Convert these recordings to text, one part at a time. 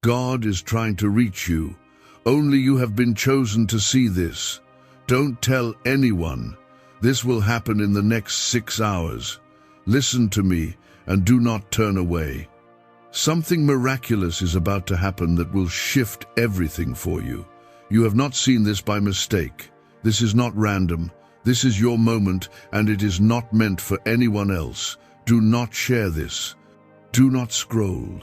God is trying to reach you. Only you have been chosen to see this. Don't tell anyone. This will happen in the next 6 hours. Listen to me and do not turn away. Something miraculous is about to happen that will shift everything for you. You have not seen this by mistake. This is not random. This is your moment, and it is not meant for anyone else. Do not share this. Do not scroll.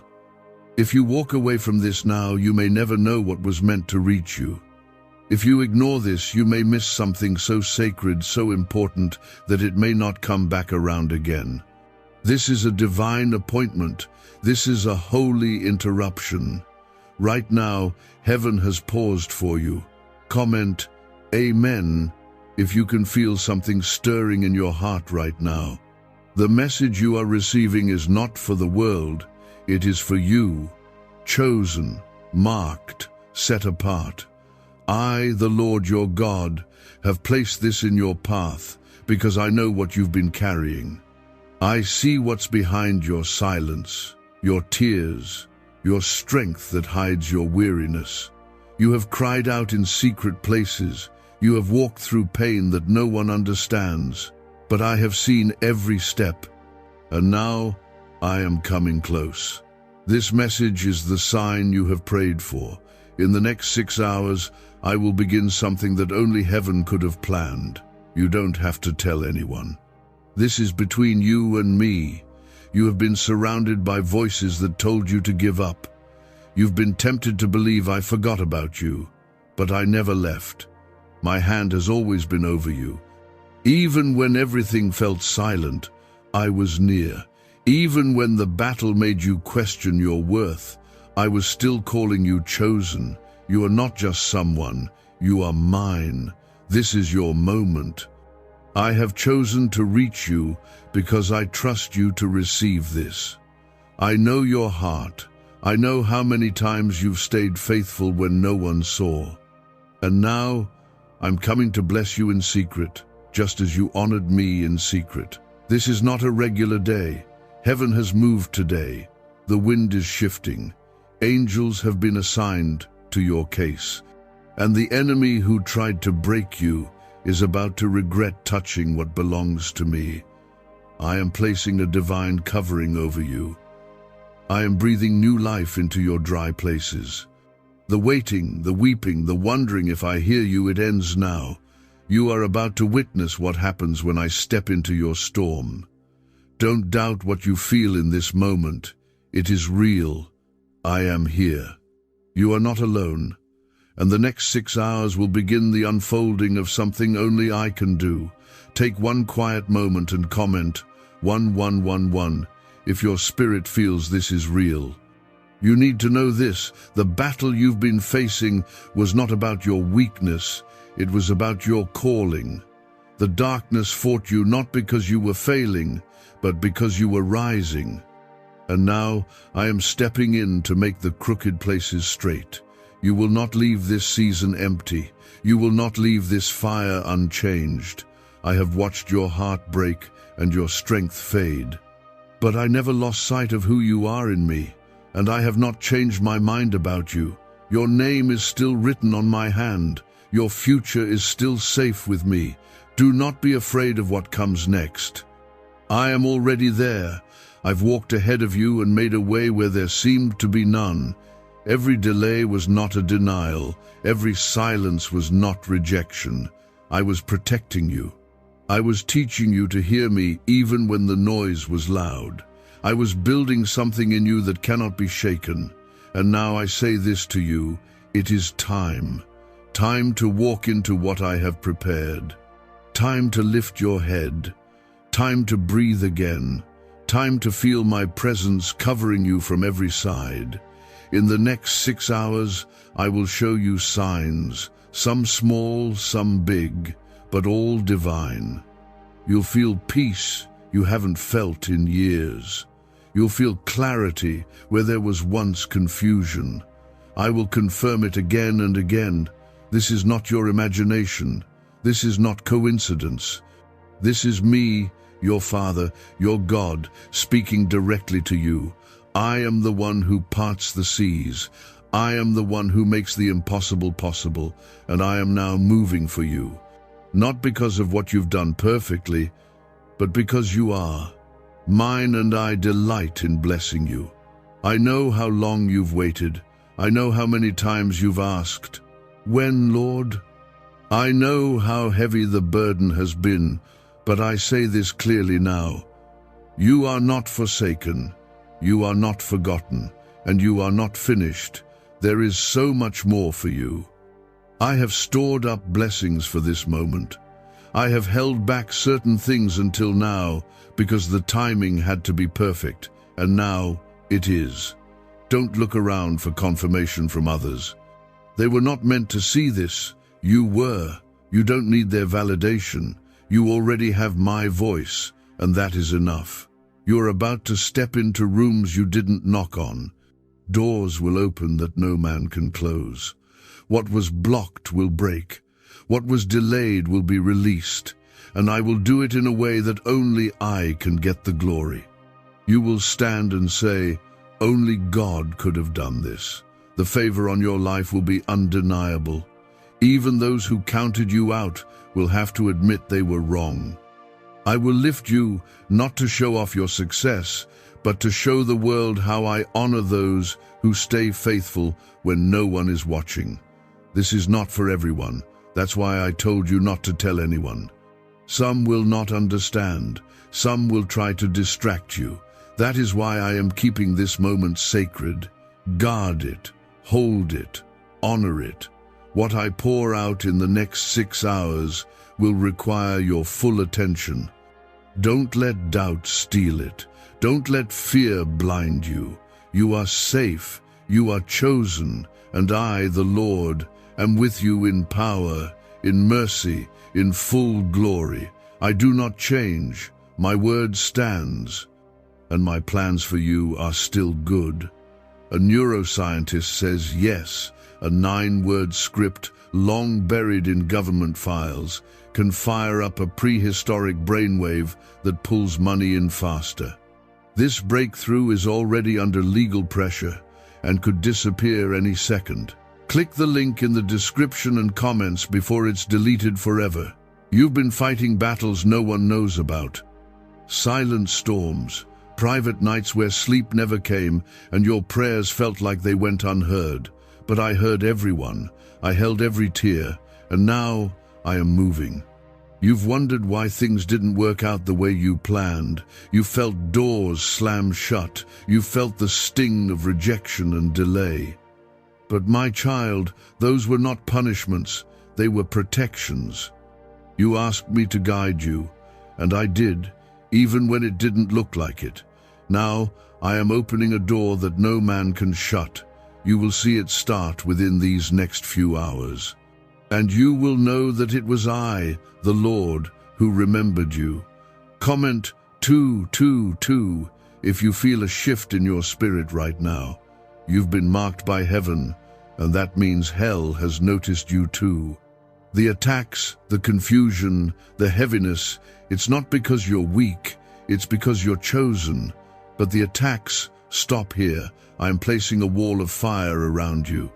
If you walk away from this now, you may never know what was meant to reach you. If you ignore this, you may miss something so sacred, so important, that it may not come back around again. This is a divine appointment. This is a holy interruption. Right now, heaven has paused for you. Comment, Amen, if you can feel something stirring in your heart right now. The message you are receiving is not for the world. It is for you, chosen, marked, set apart. I, the Lord your God, have placed this in your path because I know what you've been carrying. I see what's behind your silence, your tears, your strength that hides your weariness. You have cried out in secret places. You have walked through pain that no one understands. But I have seen every step, and now I am coming close. This message is the sign you have prayed for. In the next 6 hours, I will begin something that only heaven could have planned. You don't have to tell anyone. This is between you and me. You have been surrounded by voices that told you to give up. You've been tempted to believe I forgot about you, but I never left. My hand has always been over you. Even when everything felt silent, I was near. Even when the battle made you question your worth, I was still calling you chosen. You are not just someone, you are mine. This is your moment. I have chosen to reach you because I trust you to receive this. I know your heart. I know how many times you've stayed faithful when no one saw. And now, I'm coming to bless you in secret, just as you honored me in secret. This is not a regular day. Heaven has moved today. The wind is shifting. Angels have been assigned to your case. And the enemy who tried to break you is about to regret touching what belongs to me. I am placing a divine covering over you. I am breathing new life into your dry places. The waiting, the weeping, the wondering if I hear you, it ends now. You are about to witness what happens when I step into your storm. Don't doubt what you feel in this moment. It is real. I am here. You are not alone. And the next 6 hours will begin the unfolding of something only I can do. Take one quiet moment and comment 1111 if your spirit feels this is real. You need to know this: the battle you've been facing was not about your weakness. It was about your calling. The darkness fought you not because you were failing, but because you were rising. And now I am stepping in to make the crooked places straight. You will not leave this season empty. You will not leave this fire unchanged. I have watched your heart break and your strength fade. But I never lost sight of who you are in me, and I have not changed my mind about you. Your name is still written on my hand. Your future is still safe with me. Do not be afraid of what comes next. I am already there. I've walked ahead of you and made a way where there seemed to be none. Every delay was not a denial. Every silence was not rejection. I was protecting you. I was teaching you to hear me even when the noise was loud. I was building something in you that cannot be shaken. And now I say this to you: it is time. Time to walk into what I have prepared. Time to lift your head. Time to breathe again. Time to feel my presence covering you from every side. In the next 6 hours, I will show you signs, some small, some big, but all divine. You'll feel peace you haven't felt in years. You'll feel clarity where there was once confusion. I will confirm it again and again. This is not your imagination. This is not coincidence. This is me, your Father, your God, speaking directly to you. I am the one who parts the seas. I am the one who makes the impossible possible, and I am now moving for you. Not because of what you've done perfectly, but because you are. Mine, and I delight in blessing you. I know how long you've waited. I know how many times you've asked, "When, Lord?" I know how heavy the burden has been, but I say this clearly now. You are not forsaken, you are not forgotten, and you are not finished. There is so much more for you. I have stored up blessings for this moment. I have held back certain things until now because the timing had to be perfect, and now it is. Don't look around for confirmation from others. They were not meant to see this. You were. You don't need their validation. You already have my voice, and that is enough. You're about to step into rooms you didn't knock on. Doors will open that no man can close. What was blocked will break. What was delayed will be released, and I will do it in a way that only I can get the glory. You will stand and say, "Only God could have done this." The favor on your life will be undeniable. Even those who counted you out will have to admit they were wrong. I will lift you not to show off your success, but to show the world how I honor those who stay faithful when no one is watching. This is not for everyone. That's why I told you not to tell anyone. Some will not understand. Some will try to distract you. That is why I am keeping this moment sacred. Guard it, hold it, honor it. What I pour out in the next 6 hours will require your full attention. Don't let doubt steal it. Don't let fear blind you. You are safe, you are chosen, and I, the Lord, am with you in power, in mercy, in full glory. I do not change. My word stands, and my plans for you are still good. A neuroscientist says yes, a 9-word script long buried in government files can fire up a prehistoric brainwave that pulls money in faster. This breakthrough is already under legal pressure and could disappear any second. Click the link in the description and comments before it's deleted forever. You've been fighting battles no one knows about. Silent storms, private nights where sleep never came and your prayers felt like they went unheard. But I heard everyone, I held every tear, and now I am moving. You've wondered why things didn't work out the way you planned. You felt doors slam shut. You felt the sting of rejection and delay. But my child, those were not punishments, they were protections. You asked me to guide you, and I did, even when it didn't look like it. Now I am opening a door that no man can shut. You will see it start within these next few hours. And you will know that it was I, the Lord, who remembered you. Comment 222 if you feel a shift in your spirit right now. You've been marked by heaven, and that means hell has noticed you too. The attacks, the confusion, the heaviness, it's not because you're weak, it's because you're chosen. But the attacks stop here. I'm placing a wall of fire around you.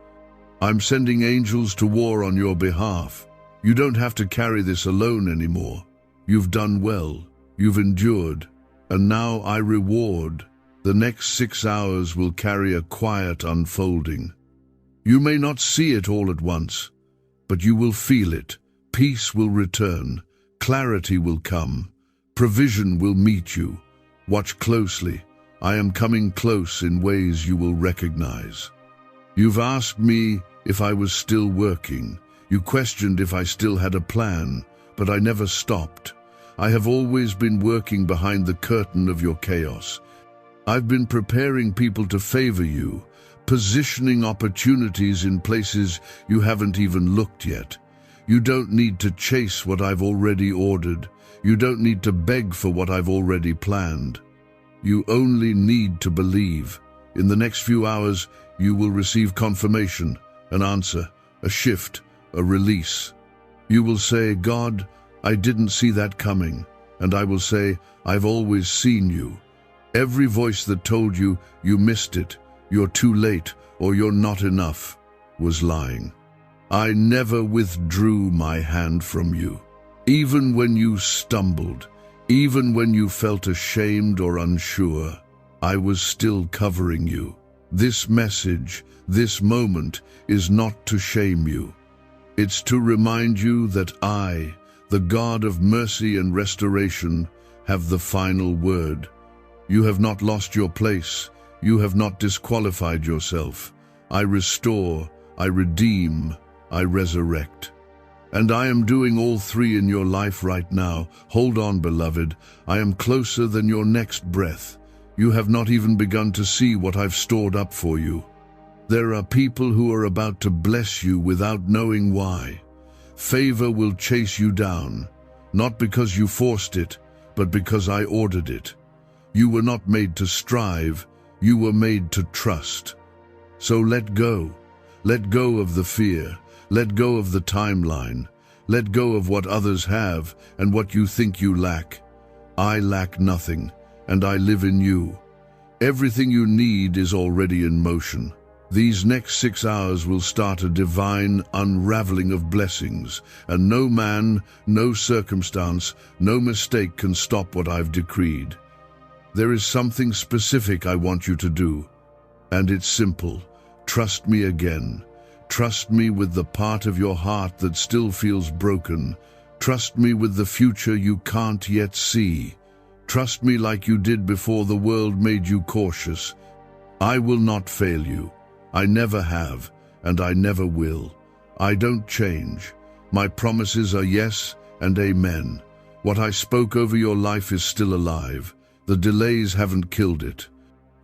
I'm sending angels to war on your behalf. You don't have to carry this alone anymore. You've done well. You've endured. And now I reward. The next 6 hours will carry a quiet unfolding. You may not see it all at once, but you will feel it. Peace will return. Clarity will come. Provision will meet you. Watch closely. I am coming close in ways you will recognize. You've asked me if I was still working. You questioned if I still had a plan, but I never stopped. I have always been working behind the curtain of your chaos. I've been preparing people to favor you, positioning opportunities in places you haven't even looked yet. You don't need to chase what I've already ordered. You don't need to beg for what I've already planned. You only need to believe. In the next few hours, you will receive confirmation, an answer, a shift, a release. You will say, "God, I didn't see that coming." And I will say, "I've always seen you." Every voice that told you you missed it, you're too late, or you're not enough, was lying. I never withdrew my hand from you. Even when you stumbled, even when you felt ashamed or unsure, I was still covering you. This message, this moment, is not to shame you. It's to remind you that I, the God of mercy and restoration, have the final word. You have not lost your place. You have not disqualified yourself. I restore, I redeem, I resurrect. And I am doing all three in your life right now. Hold on, beloved. I am closer than your next breath. You have not even begun to see what I've stored up for you. There are people who are about to bless you without knowing why. Favor will chase you down, not because you forced it, but because I ordered it. You were not made to strive, you were made to trust. So let go. Let go of the fear. Let go of the timeline. Let go of what others have and what you think you lack. I lack nothing, and I live in you. Everything you need is already in motion. These next 6 hours will start a divine unraveling of blessings, and no man, no circumstance, no mistake can stop what I've decreed. There is something specific I want you to do, and it's simple. Trust me again. Trust me with the part of your heart that still feels broken. Trust me with the future you can't yet see. Trust me like you did before the world made you cautious. I will not fail you. I never have, and I never will. I don't change. My promises are yes and amen. What I spoke over your life is still alive. The delays haven't killed it.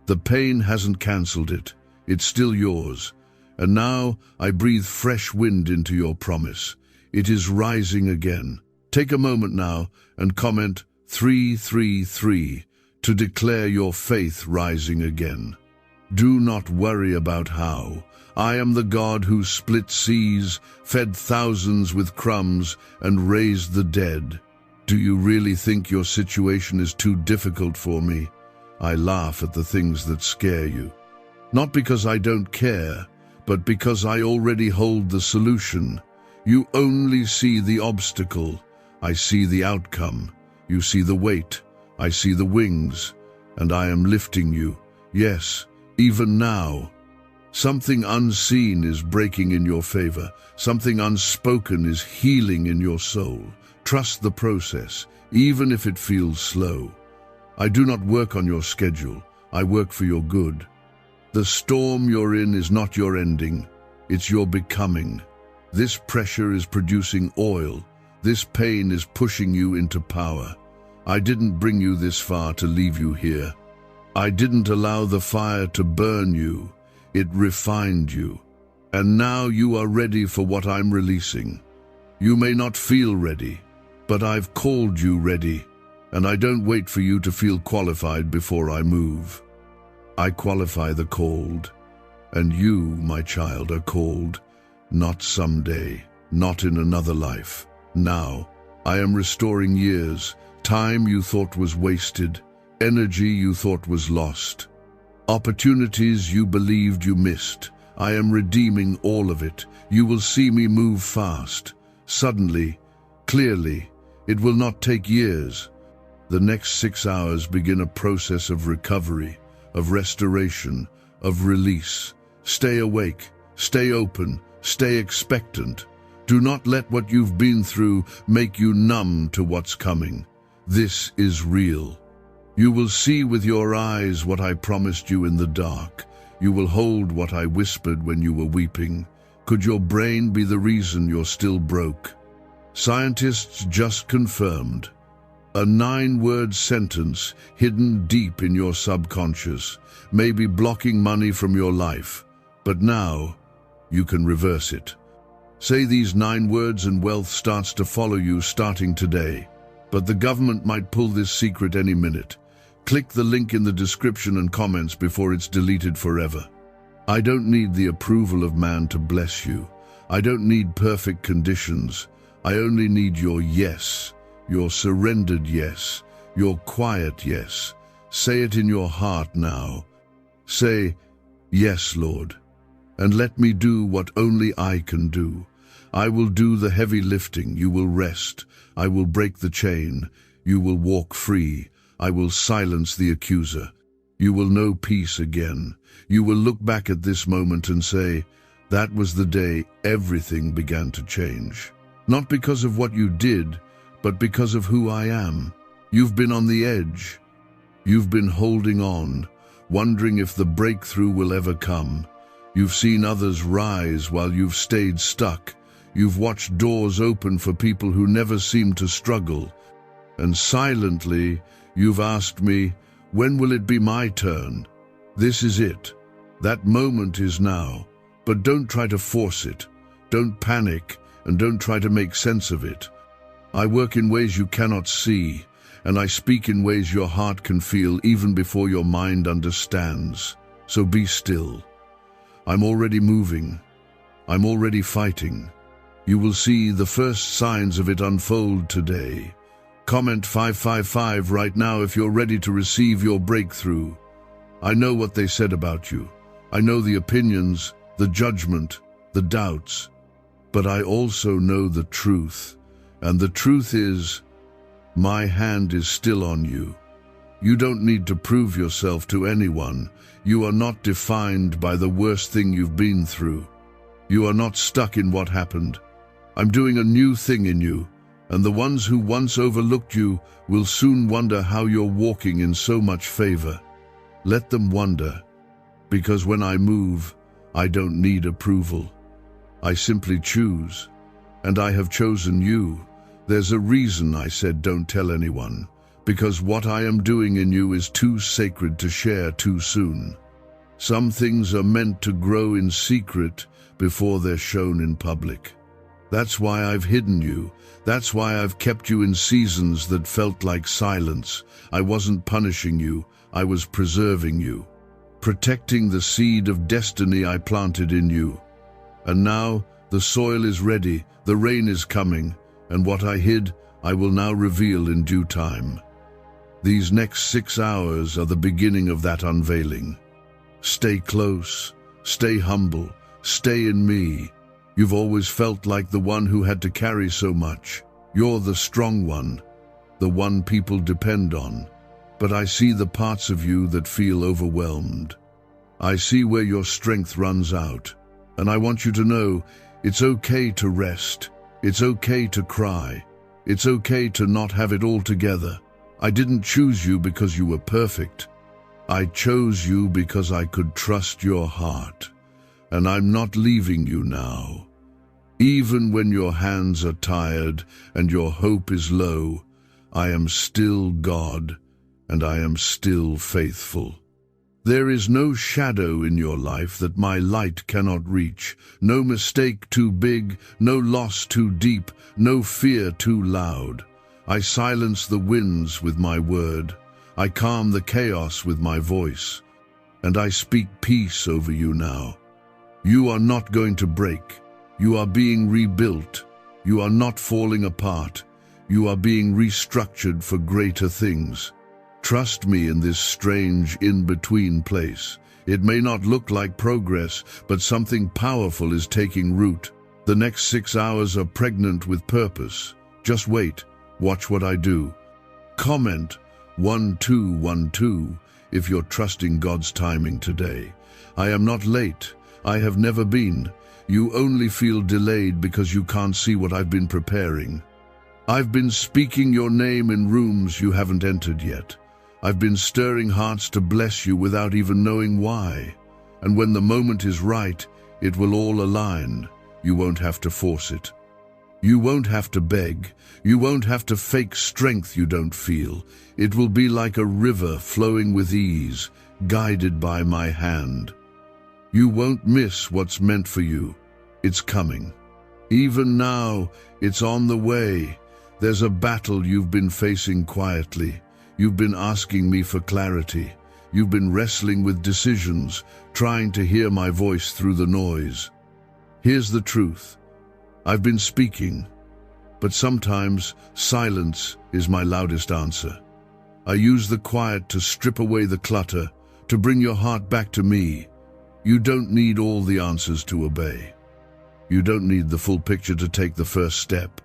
The pain hasn't cancelled it. It's still yours. And now I breathe fresh wind into your promise. It is rising again. Take a moment now and comment 333 to declare your faith rising again. Do not worry about how. I am the God who split seas, fed thousands with crumbs, and raised the dead. Do you really think your situation is too difficult for me? I laugh at the things that scare you. Not because I don't care, but because I already hold the solution. You only see the obstacle. I see the outcome. You see the weight. I see the wings. And I am lifting you. Yes, even now. Something unseen is breaking in your favor. Something unspoken is healing in your soul. Trust the process, even if it feels slow. I do not work on your schedule. I work for your good. The storm you're in is not your ending. It's your becoming. This pressure is producing oil. This pain is pushing you into power. I didn't bring you this far to leave you here. I didn't allow the fire to burn you. It refined you. And now you are ready for what I'm releasing. You may not feel ready, but I've called you ready, and I don't wait for you to feel qualified before I move. I qualify the called, and you, my child, are called, not someday, not in another life. Now, I am restoring years, time you thought was wasted, energy you thought was lost, opportunities you believed you missed. I am redeeming all of it. You will see me move fast, suddenly, clearly. It will not take years. The next 6 hours begin a process of recovery, of restoration, of release. Stay awake, stay open, stay expectant. Do not let what you've been through make you numb to what's coming. This is real. You will see with your eyes what I promised you in the dark. You will hold what I whispered when you were weeping. Could your brain be the reason you're still broke? Scientists just confirmed. A 9-word sentence hidden deep in your subconscious may be blocking money from your life, but now you can reverse it. Say these 9 words and wealth starts to follow you starting today. But the government might pull this secret any minute. Click the link in the description and comments before it's deleted forever. I don't need the approval of man to bless you. I don't need perfect conditions. I only need your yes, your surrendered yes, your quiet yes. Say it in your heart now. Say, "Yes, Lord, and let me do what only I can do. I will do the heavy lifting, you will rest. I will break the chain, you will walk free. I will silence the accuser. You will know peace again. You will look back at this moment and say, that was the day everything began to change. Not because of what you did, but because of who I am. You've been on the edge. You've been holding on, wondering if the breakthrough will ever come. You've seen others rise while you've stayed stuck. You've watched doors open for people who never seemed to struggle. And silently, you've asked me, when will it be my turn? This is it. That moment is now. But don't try to force it. Don't panic, and don't try to make sense of it. I work in ways you cannot see, and I speak in ways your heart can feel even before your mind understands. So be still. I'm already moving. I'm already fighting. You will see the first signs of it unfold today. Comment 555 right now if you're ready to receive your breakthrough. I know what they said about you. I know the opinions, the judgment, the doubts. But I also know the truth. And the truth is, my hand is still on you. You don't need to prove yourself to anyone. You are not defined by the worst thing you've been through. You are not stuck in what happened. I'm doing a new thing in you, and the ones who once overlooked you will soon wonder how you're walking in so much favor. Let them wonder, because when I move, I don't need approval. I simply choose, and I have chosen you. There's a reason I said don't tell anyone, because what I am doing in you is too sacred to share too soon. Some things are meant to grow in secret before they're shown in public. That's why I've hidden you. That's why I've kept you in seasons that felt like silence. I wasn't punishing you, I was preserving you, protecting the seed of destiny I planted in you. And now the soil is ready, the rain is coming, and what I hid, I will now reveal in due time. These next 6 hours are the beginning of that unveiling. Stay close, stay humble, stay in me. You've always felt like the one who had to carry so much. You're the strong one, the one people depend on. But I see the parts of you that feel overwhelmed. I see where your strength runs out. And I want you to know, it's okay to rest. It's okay to cry. It's okay to not have it all together. I didn't choose you because you were perfect. I chose you because I could trust your heart. And I'm not leaving you now. Even when your hands are tired and your hope is low, I am still God, and I am still faithful. There is no shadow in your life that my light cannot reach, no mistake too big, no loss too deep, no fear too loud. I silence the winds with my word. I calm the chaos with my voice. And I speak peace over you now. You are not going to break. You are being rebuilt. You are not falling apart. You are being restructured for greater things. Trust me in this strange in-between place. It may not look like progress, but something powerful is taking root. The next 6 hours are pregnant with purpose. Just wait. Watch what I do. Comment 1212 if you're trusting God's timing today. I am not late. I have never been. You only feel delayed because you can't see what I've been preparing. I've been speaking your name in rooms you haven't entered yet. I've been stirring hearts to bless you without even knowing why. And when the moment is right, it will all align. You won't have to force it. You won't have to beg. You won't have to fake strength you don't feel. It will be like a river flowing with ease, guided by my hand. You won't miss what's meant for you. It's coming. Even now, it's on the way. There's a battle you've been facing quietly. You've been asking me for clarity. You've been wrestling with decisions, trying to hear my voice through the noise. Here's the truth. I've been speaking, but sometimes silence is my loudest answer. I use the quiet to strip away the clutter, to bring your heart back to me. You don't need all the answers to obey. You don't need the full picture to take the first step.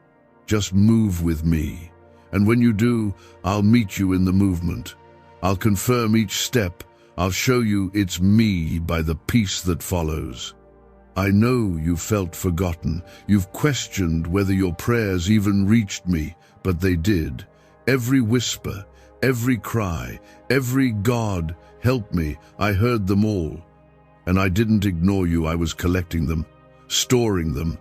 Just move with me. And when you do, I'll meet you in the movement. I'll confirm each step. I'll show you it's me by the peace that follows. I know you felt forgotten. You've questioned whether your prayers even reached me, but they did. Every whisper, every cry, every God, help me, I heard them all. And I didn't ignore you. I was collecting them, storing them,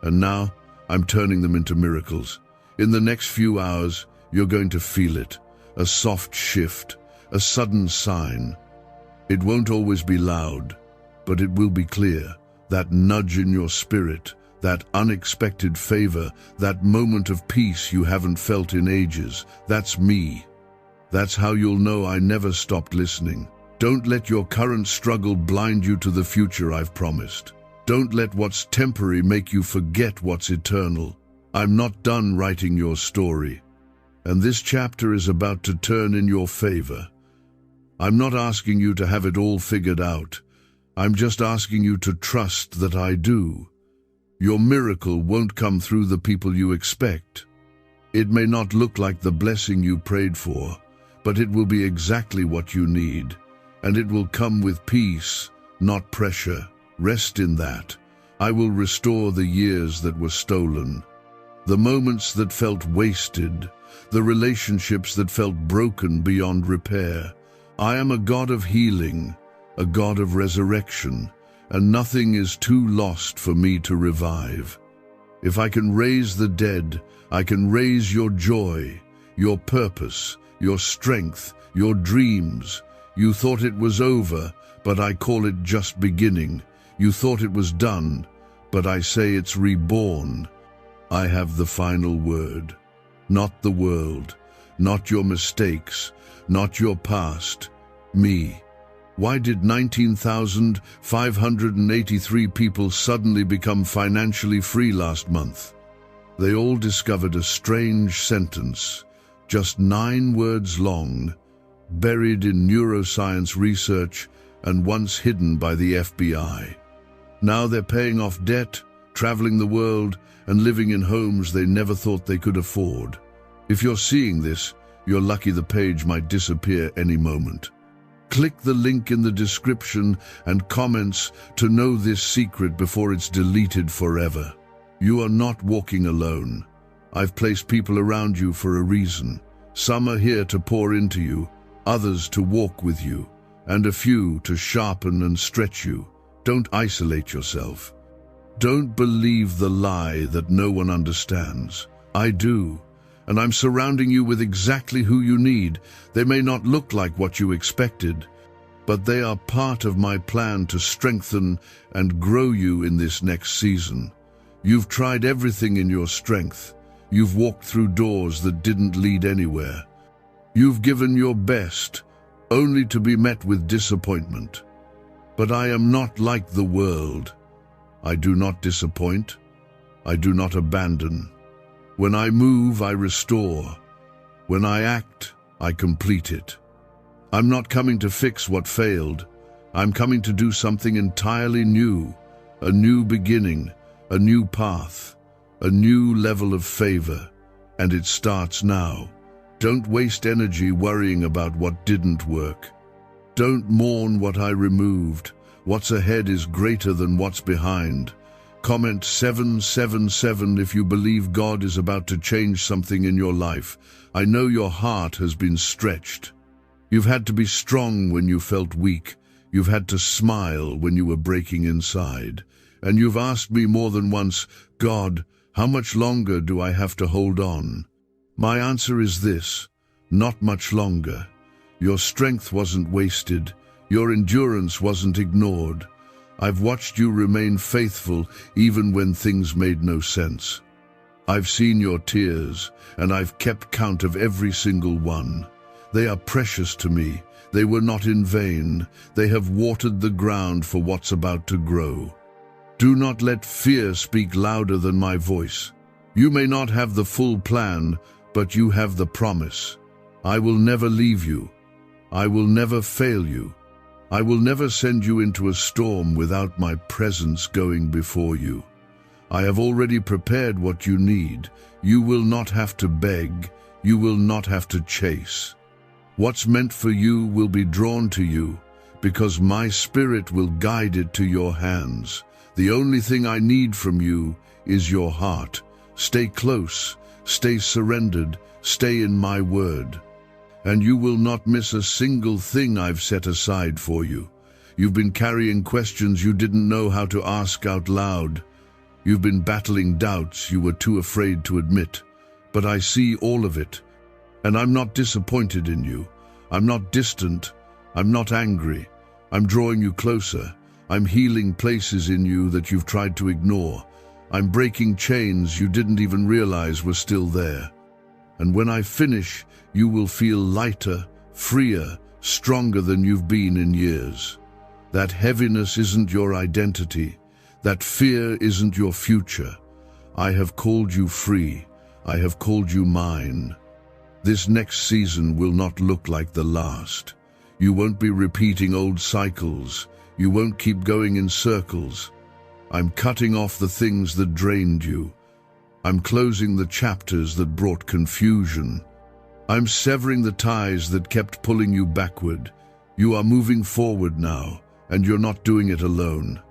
and now I'm turning them into miracles. In the next few hours, you're going to feel it, a soft shift, a sudden sign. It won't always be loud, but it will be clear. That nudge in your spirit, that unexpected favor, that moment of peace you haven't felt in ages, that's me. That's how you'll know I never stopped listening. Don't let your current struggle blind you to the future I've promised. Don't let what's temporary make you forget what's eternal. I'm not done writing your story, and this chapter is about to turn in your favor. I'm not asking you to have it all figured out. I'm just asking you to trust that I do. Your miracle won't come through the people you expect. It may not look like the blessing you prayed for, but it will be exactly what you need, and it will come with peace, not pressure. Rest in that. I will restore the years that were stolen, the moments that felt wasted, the relationships that felt broken beyond repair. I am a God of healing, a God of resurrection, and nothing is too lost for me to revive. If I can raise the dead, I can raise your joy, your purpose, your strength, your dreams. You thought it was over, but I call it just beginning. You thought it was done, but I say it's reborn. I have the final word. Not the world, not your mistakes, not your past. Me. Why did 19,583 people suddenly become financially free last month? They all discovered a strange sentence, just 9 words long, buried in neuroscience research and once hidden by the FBI. Now they're paying off debt, traveling the world, and living in homes they never thought they could afford. If you're seeing this, you're lucky. The page might disappear any moment. Click the link in the description and comments to know this secret before it's deleted forever. You are not walking alone. I've placed people around you for a reason. Some are here to pour into you, others to walk with you, and a few to sharpen and stretch you. Don't isolate yourself. Don't believe the lie that no one understands. I do. And I'm surrounding you with exactly who you need. They may not look like what you expected, but they are part of my plan to strengthen and grow you in this next season. You've tried everything in your strength. You've walked through doors that didn't lead anywhere. You've given your best, only to be met with disappointment. But I am not like the world. I do not disappoint. I do not abandon. When I move, I restore. When I act, I complete it. I'm not coming to fix what failed. I'm coming to do something entirely new, a new beginning, a new path, a new level of favor, and it starts now. Don't waste energy worrying about what didn't work. Don't mourn what I removed. What's ahead is greater than what's behind. Comment 777 if you believe God is about to change something in your life. I know your heart has been stretched. You've had to be strong when you felt weak. You've had to smile when you were breaking inside. And you've asked me more than once, God, how much longer do I have to hold on? My answer is this: not much longer. Your strength wasn't wasted. Your endurance wasn't ignored. I've watched you remain faithful even when things made no sense. I've seen your tears, and I've kept count of every single one. They are precious to me. They were not in vain. They have watered the ground for what's about to grow. Do not let fear speak louder than my voice. You may not have the full plan, but you have the promise. I will never leave you. I will never fail you. I will never send you into a storm without my presence going before you. I have already prepared what you need. You will not have to beg. You will not have to chase. What's meant for you will be drawn to you, because my Spirit will guide it to your hands. The only thing I need from you is your heart. Stay close, stay surrendered, stay in my word. And you will not miss a single thing I've set aside for you. You've been carrying questions you didn't know how to ask out loud. You've been battling doubts you were too afraid to admit. But I see all of it, and I'm not disappointed in you. I'm not distant. I'm not angry. I'm drawing you closer. I'm healing places in you that you've tried to ignore. I'm breaking chains you didn't even realize were still there. And when I finish, you will feel lighter, freer, stronger than you've been in years. That heaviness isn't your identity. That fear isn't your future. I have called you free. I have called you mine. This next season will not look like the last. You won't be repeating old cycles. You won't keep going in circles. I'm cutting off the things that drained you. I'm closing the chapters that brought confusion. I'm severing the ties that kept pulling you backward. You are moving forward now, and you're not doing it alone.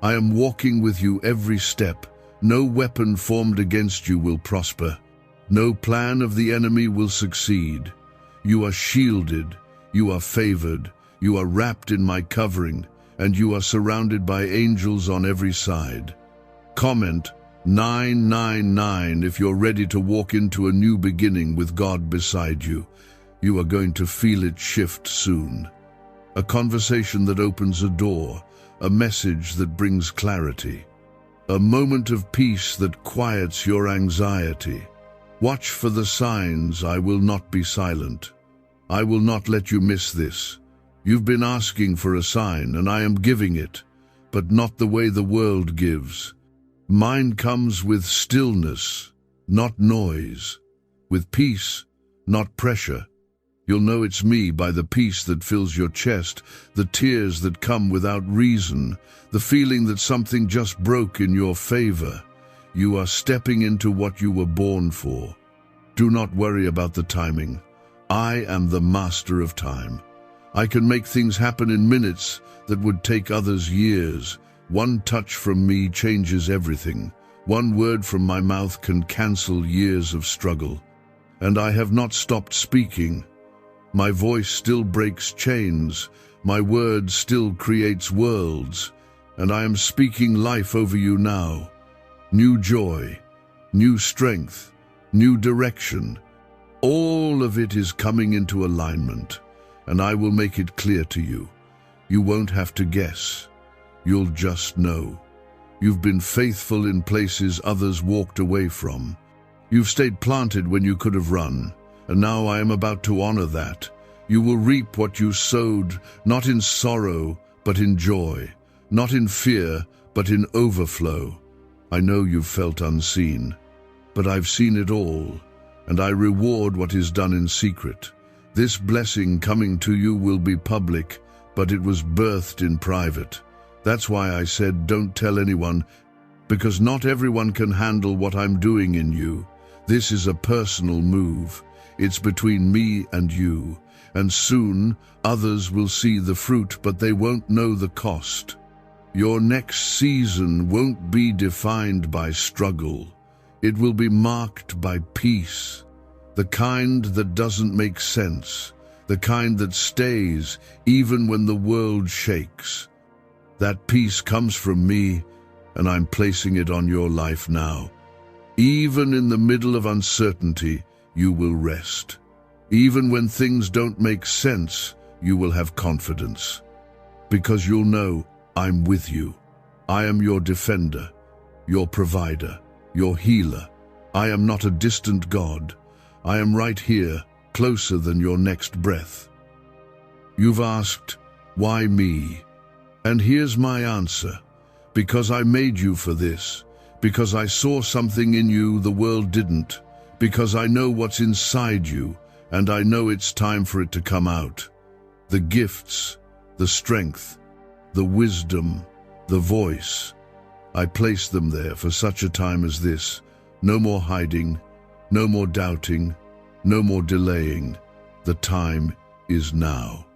I am walking with you every step. No weapon formed against you will prosper. No plan of the enemy will succeed. You are shielded. You are favored. You are wrapped in my covering, and you are surrounded by angels on every side. Comment 999 if you're ready to walk into a new beginning with God beside you. You are going to feel it shift soon. A conversation that opens a door, a message that brings clarity, a moment of peace that quiets your anxiety. Watch for the signs. I will not be silent. I will not let you miss this. You've been asking for a sign, and I am giving it, but not the way the world gives. Mine comes with stillness, not noise, with peace, not pressure. You'll know it's me by the peace that fills your chest, the tears that come without reason, the feeling that something just broke in your favor. You are stepping into what you were born for. Do not worry about the timing. I am the master of time. I can make things happen in minutes that would take others years. One touch from me changes everything. One word from my mouth can cancel years of struggle. And I have not stopped speaking. My voice still breaks chains. My word still creates worlds. And I am speaking life over you now. New joy, new strength, new direction. All of it is coming into alignment, and I will make it clear to you. You won't have to guess. You'll just know. You've been faithful in places others walked away from. You've stayed planted when you could have run, and now I am about to honor that. You will reap what you sowed, not in sorrow, but in joy, not in fear, but in overflow. I know you've felt unseen, but I've seen it all, and I reward what is done in secret. This blessing coming to you will be public, but it was birthed in private. That's why I said don't tell anyone, because not everyone can handle what I'm doing in you. This is a personal move. It's between me and you, and soon others will see the fruit, but they won't know the cost. Your next season won't be defined by struggle. It will be marked by peace, the kind that doesn't make sense, the kind that stays even when the world shakes. That peace comes from me, and I'm placing it on your life now. Even in the middle of uncertainty, you will rest. Even when things don't make sense, you will have confidence. Because you'll know I'm with you. I am your defender, your provider, your healer. I am not a distant God. I am right here, closer than your next breath. You've asked, why me? And here's my answer. Because I made you for this. Because I saw something in you the world didn't. Because I know what's inside you, and I know it's time for it to come out. The gifts, the strength, the wisdom, the voice. I place them there for such a time as this. No more hiding, no more doubting, no more delaying. The time is now.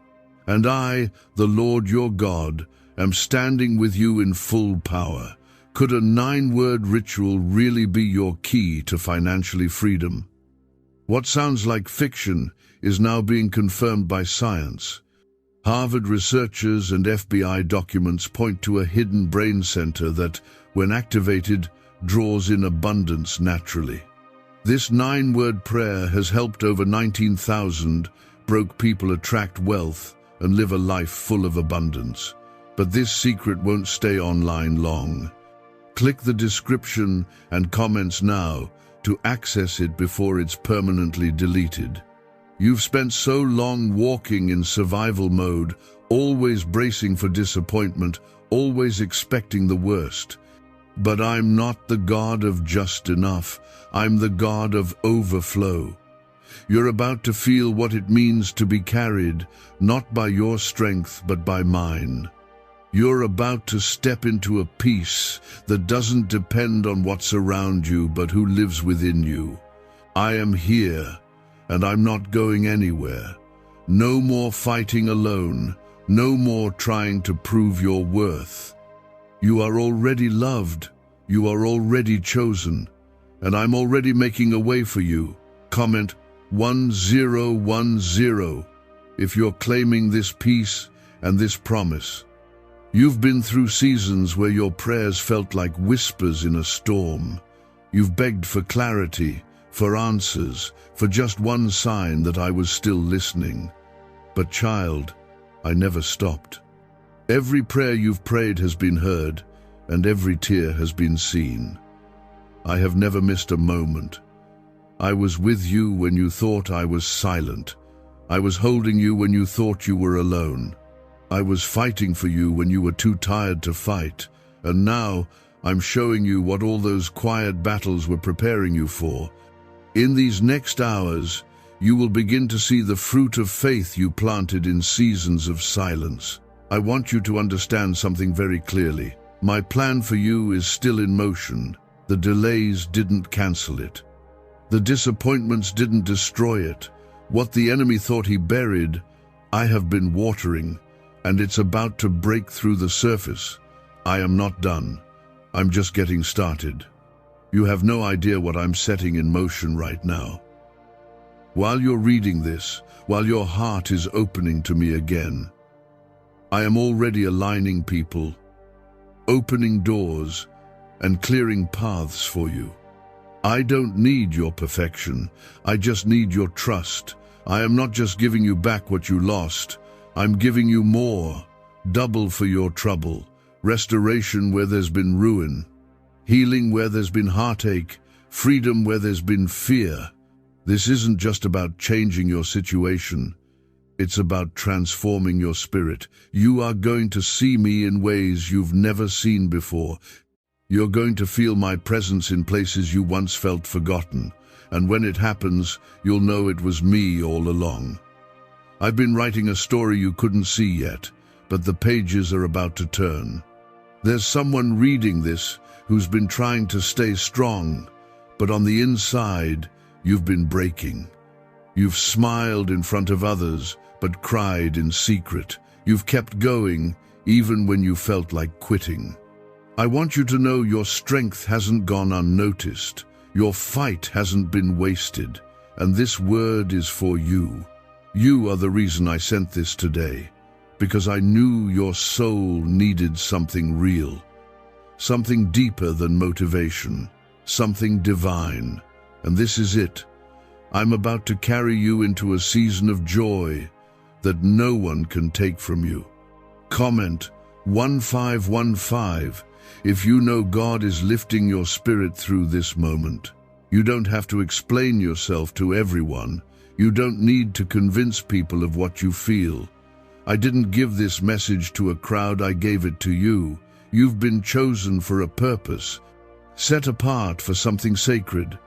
And I, the Lord your God, am standing with you in full power. Could a 9-word ritual really be your key to financial freedom? What sounds like fiction is now being confirmed by science. Harvard researchers and FBI documents point to a hidden brain center that, when activated, draws in abundance naturally. This 9-word prayer has helped over 19,000 broke people attract wealth and live a life full of abundance. But this secret won't stay online long. Click the description and comments now to access it before it's permanently deleted. You've spent so long walking in survival mode, always bracing for disappointment, always expecting the worst. But I'm not the God of just enough. I'm the God of overflow. You're about to feel what it means to be carried, not by your strength, but by mine. You're about to step into a peace that doesn't depend on what's around you, but who lives within you. I am here, and I'm not going anywhere. No more fighting alone. No more trying to prove your worth. You are already loved. You are already chosen. And I'm already making a way for you. Comment 1010 if you're claiming this peace and this promise. You've been through seasons where your prayers felt like whispers in a storm. You've begged for clarity, for answers, for just one sign that I was still listening. But child, I never stopped. Every prayer you've prayed has been heard, and every tear has been seen. I have never missed a moment. I was with you when you thought I was silent. I was holding you when you thought you were alone. I was fighting for you when you were too tired to fight. And now I'm showing you what all those quiet battles were preparing you for. In these next hours, you will begin to see the fruit of faith you planted in seasons of silence. I want you to understand something very clearly. My plan for you is still in motion. The delays didn't cancel it. The disappointments didn't destroy it. What the enemy thought he buried, I have been watering, and it's about to break through the surface. I am not done. I'm just getting started. You have no idea what I'm setting in motion right now. While you're reading this, while your heart is opening to me again, I am already aligning people, opening doors, and clearing paths for you. I don't need your perfection. I just need your trust. I am not just giving you back what you lost. I'm giving you more, double for your trouble, restoration where there's been ruin, healing where there's been heartache, freedom where there's been fear. This isn't just about changing your situation. It's about transforming your spirit. You are going to see me in ways you've never seen before. You're going to feel my presence in places you once felt forgotten. And when it happens, you'll know it was me all along. I've been writing a story you couldn't see yet, but the pages are about to turn. There's someone reading this who's been trying to stay strong, but on the inside, you've been breaking. You've smiled in front of others, but cried in secret. You've kept going, even when you felt like quitting. I want you to know your strength hasn't gone unnoticed. Your fight hasn't been wasted, and this word is for you. You are the reason I sent this today, because I knew your soul needed something real, something deeper than motivation, something divine. And this is it. I'm about to carry you into a season of joy that no one can take from you. Comment 1515 if you know God is lifting your spirit through this moment. You don't have to explain yourself to everyone. You don't need to convince people of what you feel. I didn't give this message to a crowd, I gave it to you. You've been chosen for a purpose, set apart for something sacred.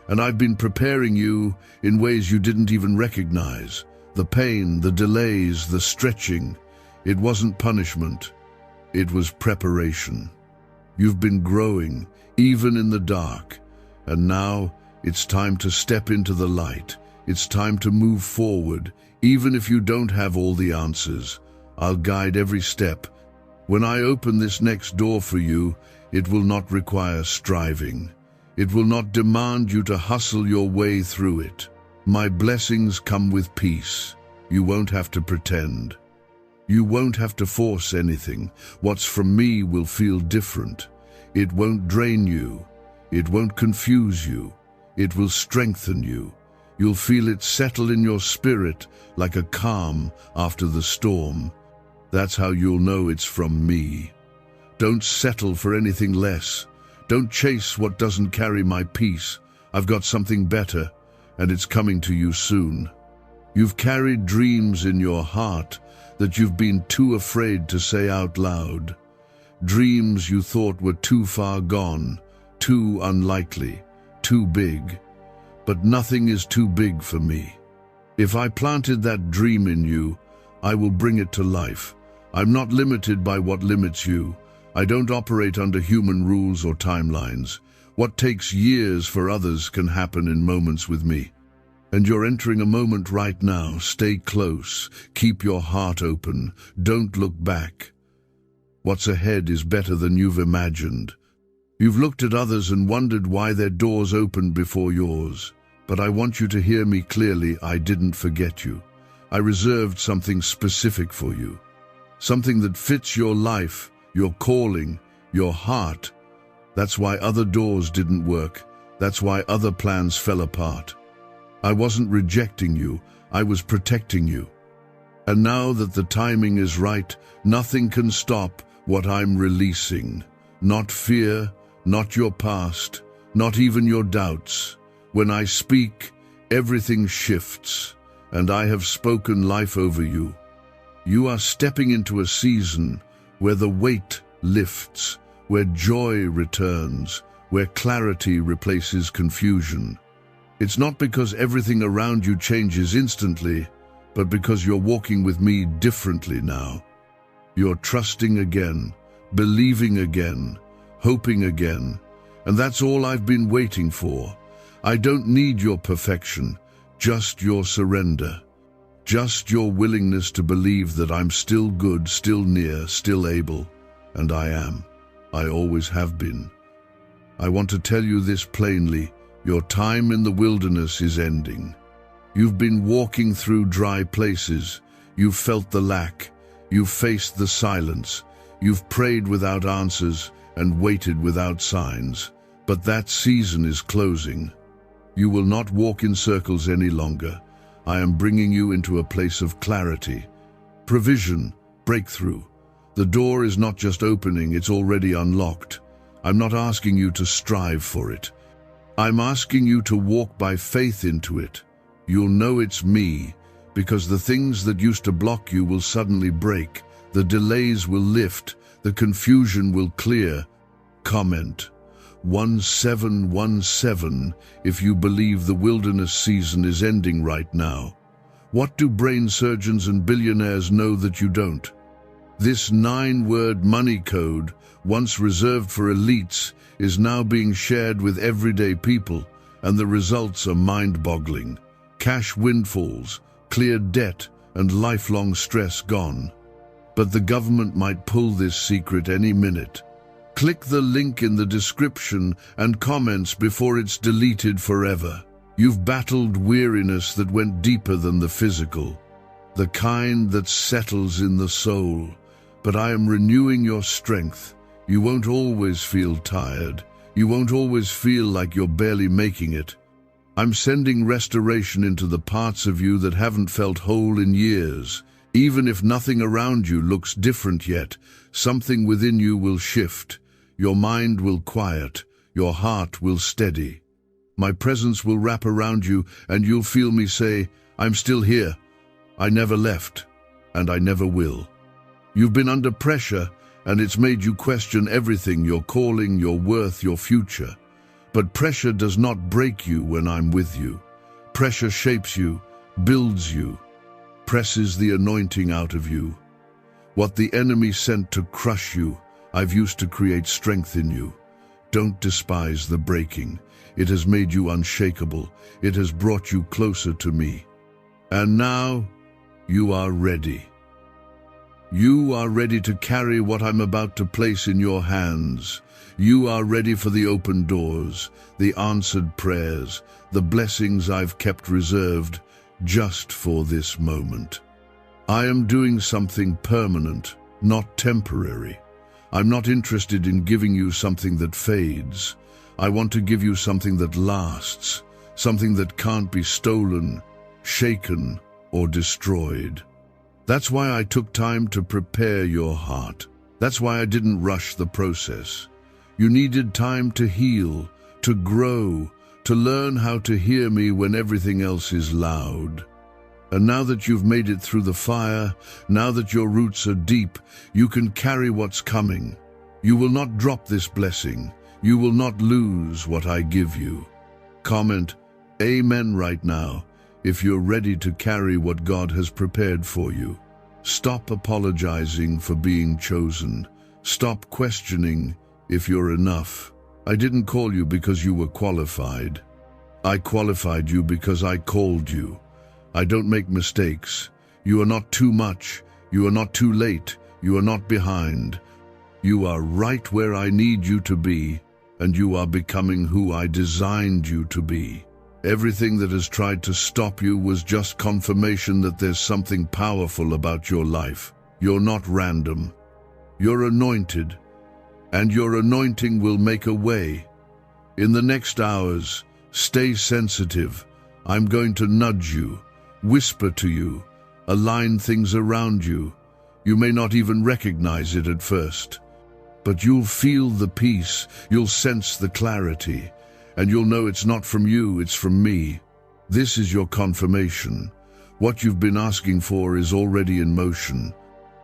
And I've been preparing you in ways you didn't even recognize. The pain, the delays, the stretching. It wasn't punishment. It was preparation. You've been growing, even in the dark. And now it's time to step into the light. It's time to move forward, even if you don't have all the answers. I'll guide every step. When I open this next door for you, it will not require striving. It will not demand you to hustle your way through it. My blessings come with peace. You won't have to pretend. You won't have to force anything. What's from me will feel different. It won't drain you. It won't confuse you. It will strengthen you. You'll feel it settle in your spirit like a calm after the storm. That's how you'll know it's from me. Don't settle for anything less. Don't chase what doesn't carry my peace. I've got something better, and it's coming to you soon. You've carried dreams in your heart that you've been too afraid to say out loud. Dreams you thought were too far gone, too unlikely, too big. But nothing is too big for me. If I planted that dream in you, I will bring it to life. I'm not limited by what limits you. I don't operate under human rules or timelines. What takes years for others can happen in moments with me. And you're entering a moment right now. Stay close. Keep your heart open. Don't look back. What's ahead is better than you've imagined. You've looked at others and wondered why their doors opened before yours. But I want you to hear me clearly. I didn't forget you. I reserved something specific for you. Something that fits your life, your calling, your heart. That's why other doors didn't work. That's why other plans fell apart. I wasn't rejecting you. I was protecting you. And now that the timing is right, nothing can stop what I'm releasing. Not fear, not your past, not even your doubts. When I speak, everything shifts, and I have spoken life over you. You are stepping into a season where the weight lifts, where joy returns, where clarity replaces confusion. It's not because everything around you changes instantly, but because you're walking with me differently now. You're trusting again, believing again, hoping again, and that's all I've been waiting for. I don't need your perfection, just your surrender. Just your willingness to believe that I'm still good, still near, still able. And I am. I always have been. I want to tell you this plainly. Your time in the wilderness is ending. You've been walking through dry places. You've felt the lack. You've faced the silence. You've prayed without answers and waited without signs. But that season is closing. You will not walk in circles any longer. I am bringing you into a place of clarity, provision, breakthrough. The door is not just opening, it's already unlocked. I'm not asking you to strive for it. I'm asking you to walk by faith into it. You'll know it's me, because the things that used to block you will suddenly break. The delays will lift, the confusion will clear. Comment 1717 if you believe the wilderness season is ending right now. What do brain surgeons and billionaires know that you don't? This 9-word money code, once reserved for elites, is now being shared with everyday people, and the results are mind-boggling. Cash windfalls, cleared debt, and lifelong stress gone. But the government might pull this secret any minute. Click the link in the description and comments before it's deleted forever. You've battled weariness that went deeper than the physical, the kind that settles in the soul. But I am renewing your strength. You won't always feel tired. You won't always feel like you're barely making it. I'm sending restoration into the parts of you that haven't felt whole in years. Even if nothing around you looks different yet, something within you will shift. Your mind will quiet, your heart will steady. My presence will wrap around you and you'll feel me say, I'm still here. I never left, and I never will. You've been under pressure, and it's made you question everything, your calling, your worth, your future. But pressure does not break you when I'm with you. Pressure shapes you, builds you, presses the anointing out of you. What the enemy sent to crush you, I've used to create strength in you. Don't despise the breaking. It has made you unshakable. It has brought you closer to me. And now, you are ready. You are ready to carry what I'm about to place in your hands. You are ready for the open doors, the answered prayers, the blessings I've kept reserved just for this moment. I am doing something permanent, not temporary. I'm not interested in giving you something that fades. I want to give you something that lasts, something that can't be stolen, shaken, or destroyed. That's why I took time to prepare your heart. That's why I didn't rush the process. You needed time to heal, to grow, to learn how to hear me when everything else is loud. And now that you've made it through the fire, now that your roots are deep, you can carry what's coming. You will not drop this blessing. You will not lose what I give you. Comment, Amen right now, if you're ready to carry what God has prepared for you. Stop apologizing for being chosen. Stop questioning if you're enough. I didn't call you because you were qualified. I qualified you because I called you. I don't make mistakes. You are not too much. You are not too late. You are not behind. You are right where I need you to be, and you are becoming who I designed you to be. Everything that has tried to stop you was just confirmation that there's something powerful about your life. You're not random. You're anointed, and your anointing will make a way. In the next hours, stay sensitive. I'm going to nudge you, whisper to you, align things around you. You may not even recognize it at first, but you'll feel the peace, you'll sense the clarity, and you'll know it's not from you, it's from me. This is your confirmation. What you've been asking for is already in motion.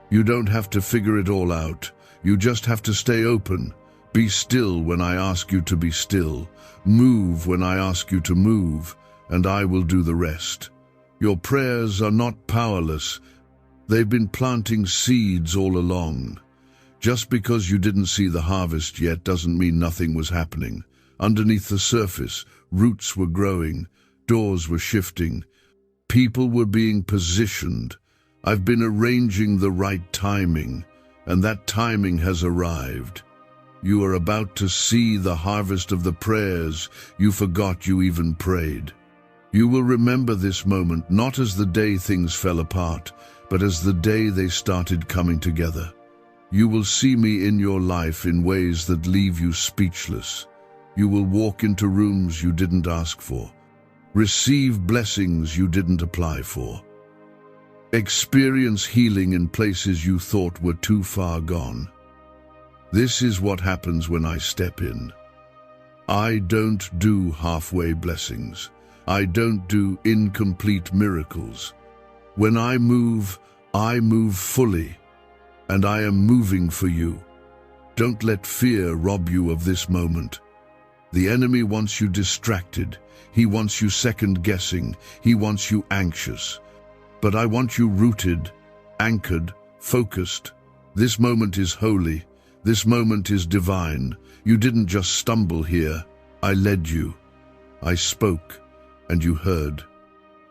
You don't have to figure it all out. You just have to stay open. Be still when I ask you to be still. Move when I ask you to move, and I will do the rest. Your prayers are not powerless. They've been planting seeds all along. Just because you didn't see the harvest yet doesn't mean nothing was happening. Underneath the surface, roots were growing, doors were shifting, people were being positioned. I've been arranging the right timing, and that timing has arrived. You are about to see the harvest of the prayers you forgot you even prayed. You will remember this moment not as the day things fell apart, but as the day they started coming together. You will see me in your life in ways that leave you speechless. You will walk into rooms you didn't ask for, receive blessings you didn't apply for, experience healing in places you thought were too far gone. This is what happens when I step in. I don't do halfway blessings. I don't do incomplete miracles. When I move fully, and I am moving for you. Don't let fear rob you of this moment. The enemy wants you distracted. He wants you second-guessing. He wants you anxious. But I want you rooted, anchored, focused. This moment is holy. This moment is divine. You didn't just stumble here. I led you. I spoke, and you heard.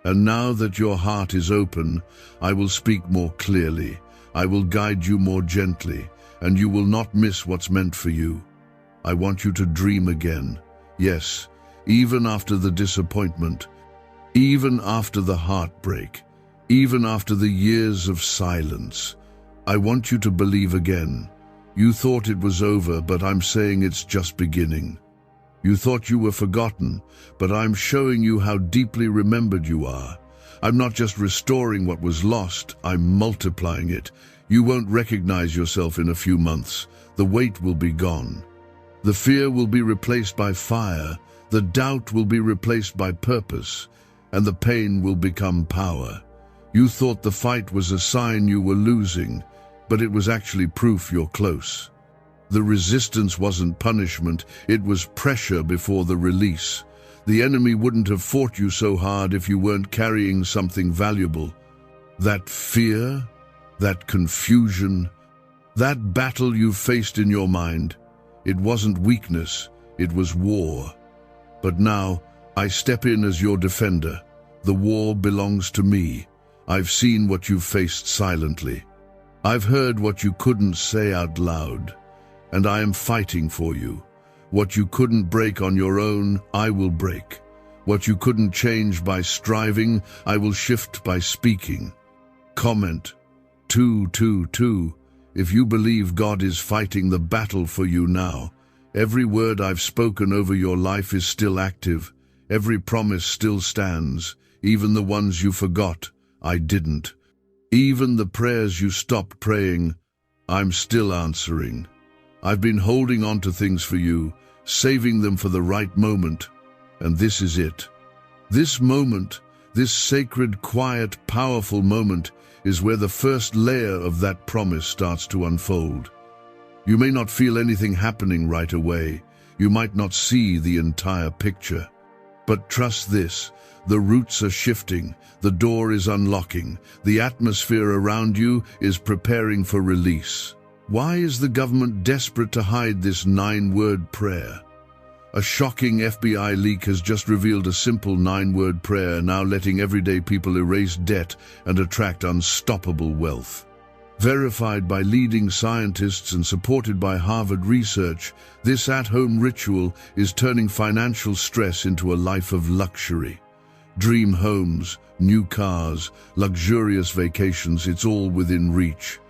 And now that your heart is open, I will speak more clearly. I will guide you more gently, and you will not miss what's meant for you. I want you to dream again. Yes, even after the disappointment, even after the heartbreak, even after the years of silence. I want you to believe again. You thought it was over, but I'm saying it's just beginning. You thought you were forgotten, but I'm showing you how deeply remembered you are. I'm not just restoring what was lost, I'm multiplying it. You won't recognize yourself in a few months. The weight will be gone. The fear will be replaced by fire. The doubt will be replaced by purpose. And the pain will become power. You thought the fight was a sign you were losing, but it was actually proof you're close. The resistance wasn't punishment, it was pressure before the release. The enemy wouldn't have fought you so hard if you weren't carrying something valuable. That fear, that confusion, that battle you faced in your mind, it wasn't weakness, it was war. But now, I step in as your defender. The war belongs to me. I've seen what you've faced silently. I've heard what you couldn't say out loud. And I am fighting for you. What you couldn't break on your own, I will break. What you couldn't change by striving, I will shift by speaking. Comment 222. If you believe God is fighting the battle for you now, every word I've spoken over your life is still active. Every promise still stands. Even the ones you forgot, I didn't. Even the prayers you stopped praying, I'm still answering. I've been holding on to things for you, saving them for the right moment, and this is it. This moment, this sacred, quiet, powerful moment, is where the first layer of that promise starts to unfold. You may not feel anything happening right away. You might not see the entire picture. But trust this, the roots are shifting, the door is unlocking, the atmosphere around you is preparing for release. Why is the government desperate to hide this 9-word prayer? A shocking FBI leak has just revealed a simple 9-word prayer now letting everyday people erase debt and attract unstoppable wealth. Verified by leading scientists and supported by Harvard research, this at-home ritual is turning financial stress into a life of luxury. Dream homes, new cars, luxurious vacations, it's all within reach.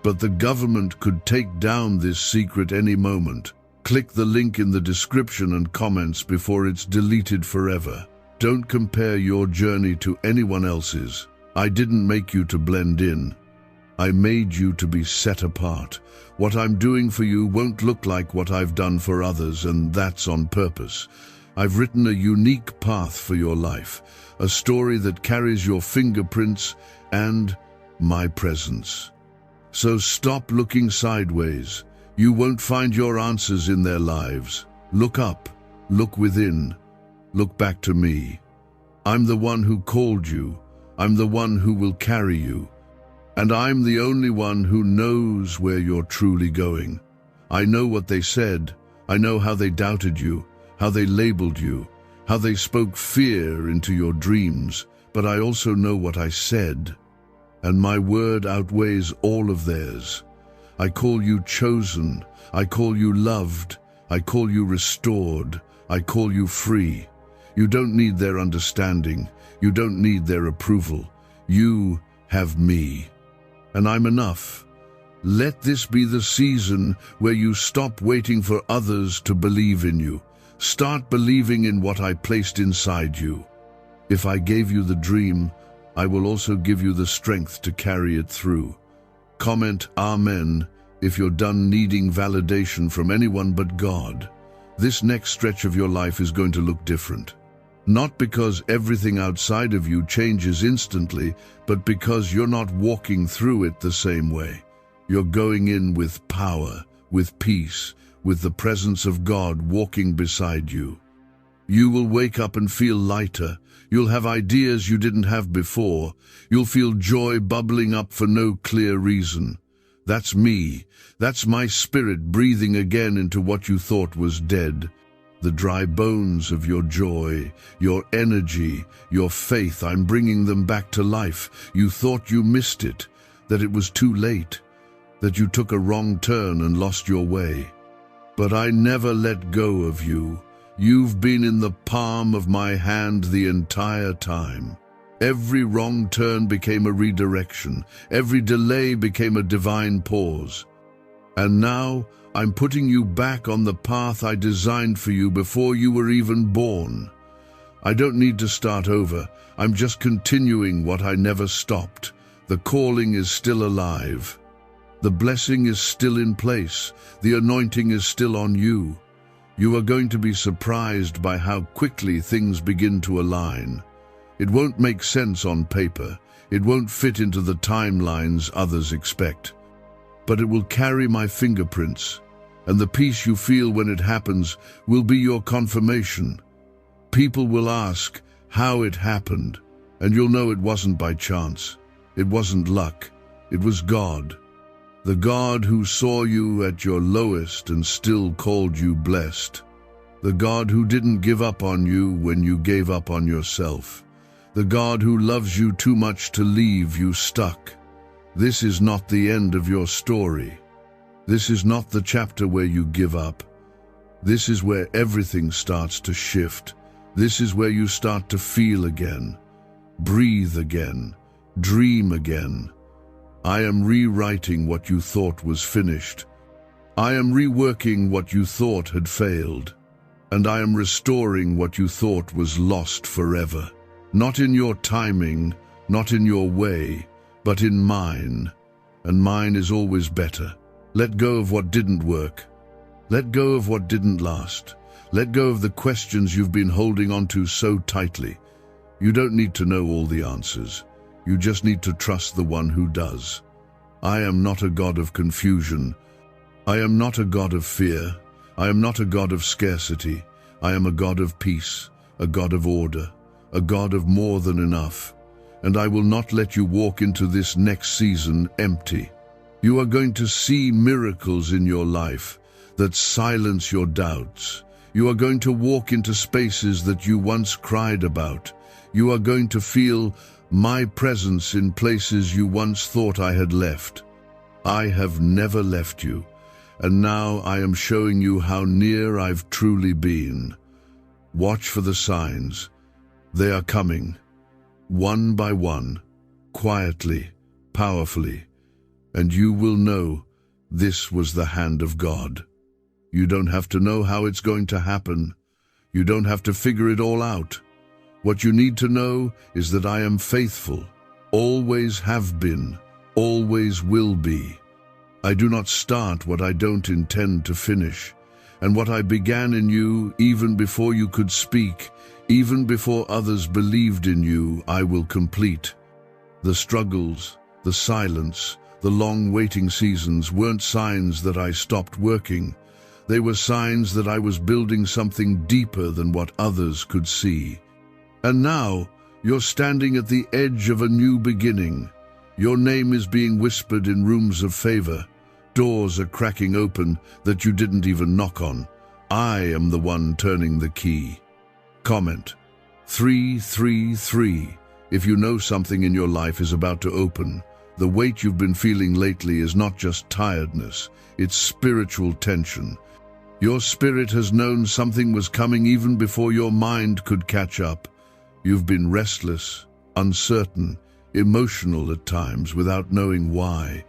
But the government could take down this secret any moment. Click the link in the description and comments before it's deleted forever. Don't compare your journey to anyone else's. I didn't make you to blend in. I made you to be set apart. What I'm doing for you won't look like what I've done for others, and that's on purpose. I've written a unique path for your life, a story that carries your fingerprints and my presence. So stop looking sideways. You won't find your answers in their lives. Look up, look within, look back to me. I'm the one who called you. I'm the one who will carry you. And I'm the only one who knows where you're truly going. I know what they said. I know how they doubted you, how they labeled you, how they spoke fear into your dreams. But I also know what I said. And my word outweighs all of theirs. I call you chosen. I call you loved. I call you restored. I call you free. You don't need their understanding. You don't need their approval. You have me. And I'm enough. Let this be the season where you stop waiting for others to believe in you. Start believing in what I placed inside you. If I gave you the dream, I will also give you the strength to carry it through. Comment Amen if you're done needing validation from anyone but God. This next stretch of your life is going to look different. Not because everything outside of you changes instantly, but because you're not walking through it the same way. You're going in with power, with peace, with the presence of God walking beside you. You will wake up and feel lighter. You'll have ideas you didn't have before. You'll feel joy bubbling up for no clear reason. That's me. That's my spirit breathing again into what you thought was dead. The dry bones of your joy, your energy, your faith, I'm bringing them back to life. You thought you missed it, that it was too late, that you took a wrong turn and lost your way. But I never let go of you. You've been in the palm of my hand the entire time. Every wrong turn became a redirection. Every delay became a divine pause. And now, I'm putting you back on the path I designed for you before you were even born. I don't need to start over. I'm just continuing what I never stopped. The calling is still alive. The blessing is still in place. The anointing is still on you. You are going to be surprised by how quickly things begin to align. It won't make sense on paper. It won't fit into the timelines others expect. But it will carry my fingerprints. And the peace you feel when it happens will be your confirmation. People will ask how it happened, and you'll know it wasn't by chance. It wasn't luck. It was God. The God who saw you at your lowest and still called you blessed. The God who didn't give up on you when you gave up on yourself. The God who loves you too much to leave you stuck. This is not the end of your story. This is not the chapter where you give up. This is where everything starts to shift. This is where you start to feel again, breathe again, dream again. I am rewriting what you thought was finished. I am reworking what you thought had failed. And I am restoring what you thought was lost forever. Not in your timing, not in your way, but in mine. And mine is always better. Let go of what didn't work. Let go of what didn't last. Let go of the questions you've been holding onto so tightly. You don't need to know all the answers. You just need to trust the one who does. I am not a God of confusion. I am not a God of fear. I am not a God of scarcity. I am a God of peace, a God of order, a God of more than enough. And I will not let you walk into this next season empty. You are going to see miracles in your life that silence your doubts. You are going to walk into spaces that you once cried about. You are going to feel my presence in places you once thought I had left. I have never left you, and now I am showing you how near I've truly been. Watch for the signs. They are coming, one by one, quietly, powerfully. And you will know this was the hand of God. You don't have to know how it's going to happen. You don't have to figure it all out. What you need to know is that I am faithful, always have been, always will be. I do not start what I don't intend to finish. And what I began in you, even before you could speak, even before others believed in you, I will complete. The struggles, the silence, the long waiting seasons weren't signs that I stopped working. They were signs that I was building something deeper than what others could see. And now, you're standing at the edge of a new beginning. Your name is being whispered in rooms of favor. Doors are cracking open that you didn't even knock on. I am the one turning the key. Comment 333 if you know something in your life is about to open. The weight you've been feeling lately is not just tiredness, it's spiritual tension. Your spirit has known something was coming even before your mind could catch up. You've been restless, uncertain, emotional at times without knowing why.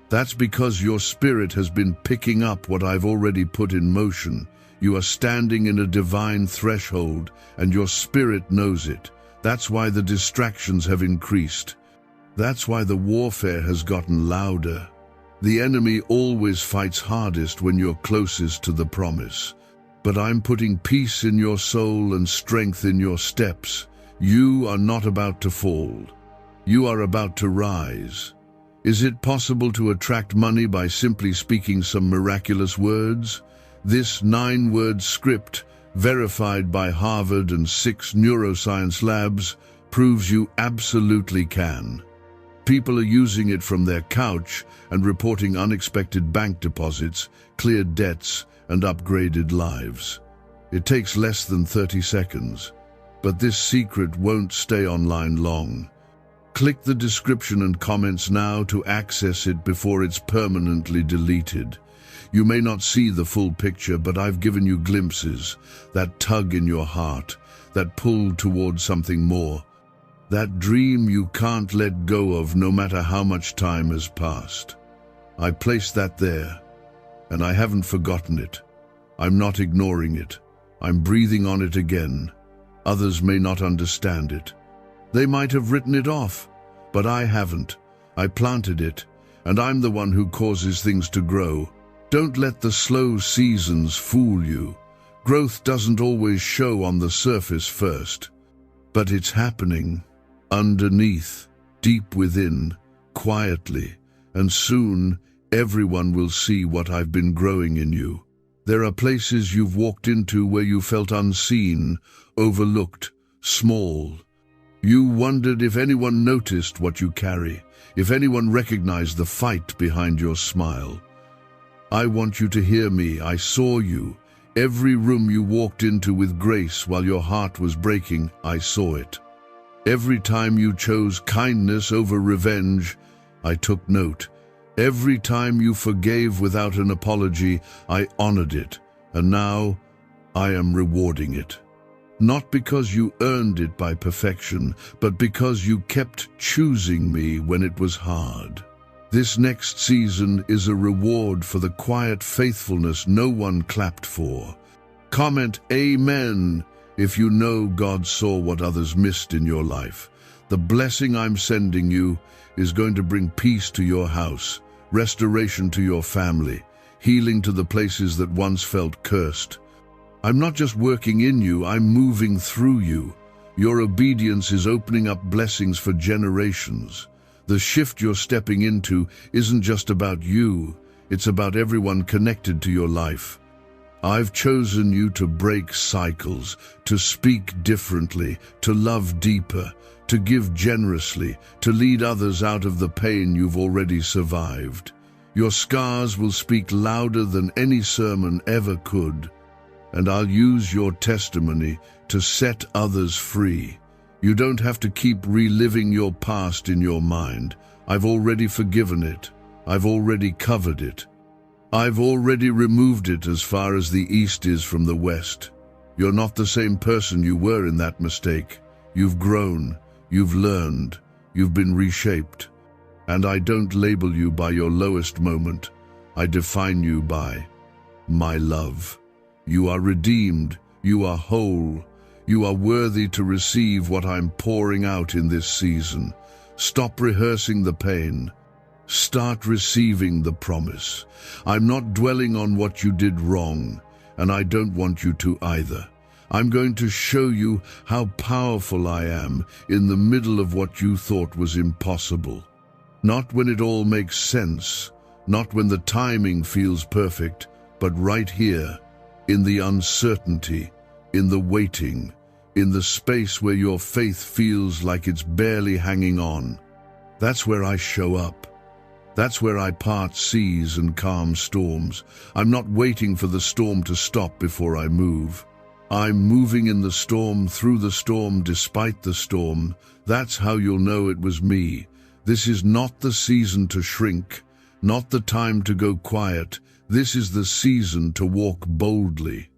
That's because your spirit has been picking up what I've already put in motion. You are standing in a divine threshold, and your spirit knows it. That's why the distractions have increased. That's why the warfare has gotten louder. The enemy always fights hardest when you're closest to the promise. But I'm putting peace in your soul and strength in your steps. You are not about to fall. You are about to rise. Is it possible to attract money by simply speaking some miraculous words? This 9-word script, verified by Harvard and 6 neuroscience labs, proves you absolutely can. People are using it from their couch and reporting unexpected bank deposits, cleared debts, and upgraded lives. It takes less than 30 seconds, but this secret won't stay online long. Click the description and comments now to access it before it's permanently deleted. You may not see the full picture, but I've given you glimpses, that tug in your heart, that pull toward something more. That dream you can't let go of no matter how much time has passed. I placed that there, and I haven't forgotten it. I'm not ignoring it. I'm breathing on it again. Others may not understand it. They might have written it off, but I haven't. I planted it, and I'm the one who causes things to grow. Don't let the slow seasons fool you. Growth doesn't always show on the surface first, but it's happening. Underneath, deep within, quietly, and soon Everyone will see what I've been growing in you. There are places you've walked into where you felt unseen, overlooked, small. You wondered if anyone noticed what you carry, if anyone recognized the fight behind your smile. I want you to hear me. I saw you. Every room you walked into with grace while your heart was breaking, I saw it. Every time you chose kindness over revenge, I took note. Every time you forgave without an apology, I honored it, and now I am rewarding it. Not because you earned it by perfection, but because you kept choosing me when it was hard. This next season is a reward for the quiet faithfulness no one clapped for. Comment Amen if you know God saw what others missed in your life. The blessing I'm sending you is going to bring peace to your house, restoration to your family, healing to the places that once felt cursed. I'm not just working in you, I'm moving through you. Your obedience is opening up blessings for generations. The shift you're stepping into isn't just about you, it's about everyone connected to your life. I've chosen you to break cycles, to speak differently, to love deeper, to give generously, to lead others out of the pain you've already survived. Your scars will speak louder than any sermon ever could, and I'll use your testimony to set others free. You don't have to keep reliving your past in your mind. I've already forgiven it. I've already covered it. I've already removed it as far as the east is from the west. You're not the same person you were in that mistake. You've grown. You've learned, you've been reshaped, and I don't label you by your lowest moment. I define you by my love. You are redeemed, you are whole, you are worthy to receive what I'm pouring out in this season. Stop rehearsing the pain. Start receiving the promise. I'm not dwelling on what you did wrong, and I don't want you to either. I'm going to show you how powerful I am in the middle of what you thought was impossible. Not when it all makes sense, not when the timing feels perfect, but right here, in the uncertainty, in the waiting, in the space where your faith feels like it's barely hanging on. That's where I show up. That's where I part seas and calm storms. I'm not waiting for the storm to stop before I move. I'm moving in the storm, through the storm, despite the storm. That's how you'll know it was me. This is not the season to shrink, not the time to go quiet. This is the season to walk boldly,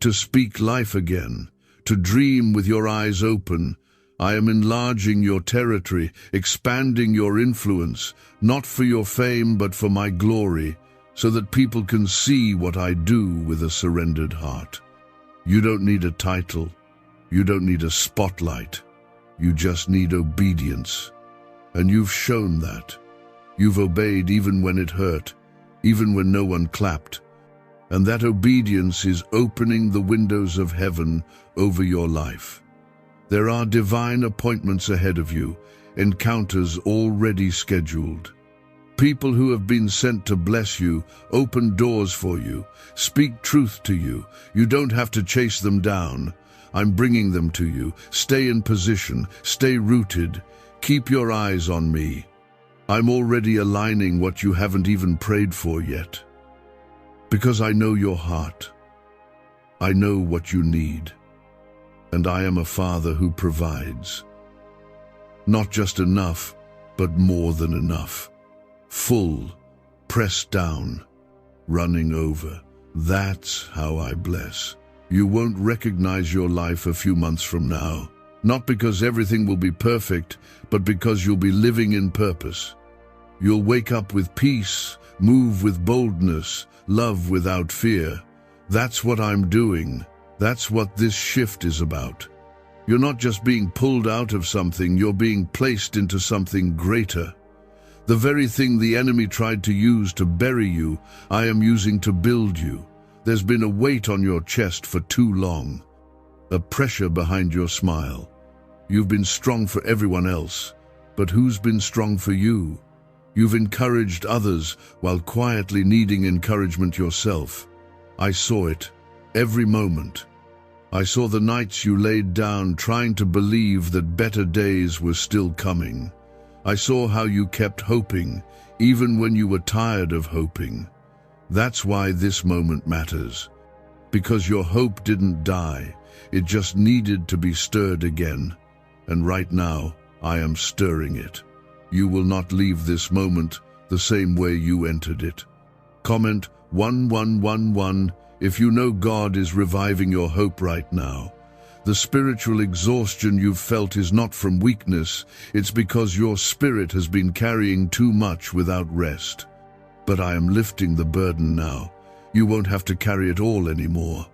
to speak life again, to dream with your eyes open. I am enlarging your territory, expanding your influence, not for your fame but for my glory, so that people can see what I do with a surrendered heart. You don't need a title. You don't need a spotlight. You just need obedience. And you've shown that. You've obeyed even when it hurt, even when no one clapped. And that obedience is opening the windows of heaven over your life. There are divine appointments ahead of you, encounters already scheduled. People who have been sent to bless you, open doors for you, speak truth to you. You don't have to chase them down. I'm bringing them to you. Stay in position, stay rooted. Keep your eyes on me. I'm already aligning what you haven't even prayed for yet. Because I know your heart. I know what you need. And I am a Father who provides. Not just enough, but more than enough. Full, pressed down, running over. That's how I bless. You won't recognize your life a few months from now. Not because everything will be perfect, but because you'll be living in purpose. You'll wake up with peace, move with boldness, love without fear. That's what I'm doing. That's what this shift is about. You're not just being pulled out of something, you're being placed into something greater. The very thing the enemy tried to use to bury you, I am using to build you. There's been a weight on your chest for too long, a pressure behind your smile. You've been strong for everyone else, but who's been strong for you? You've encouraged others while quietly needing encouragement yourself. I saw it, every moment. I saw the nights you laid down trying to believe that better days were still coming. I saw how you kept hoping, even when you were tired of hoping. That's why this moment matters. Because your hope didn't die, it just needed to be stirred again. And right now, I am stirring it. You will not leave this moment the same way you entered it. Comment 1111 if you know God is reviving your hope right now. The spiritual exhaustion you've felt is not from weakness, it's because your spirit has been carrying too much without rest. But I am lifting the burden now. You won't have to carry it all anymore.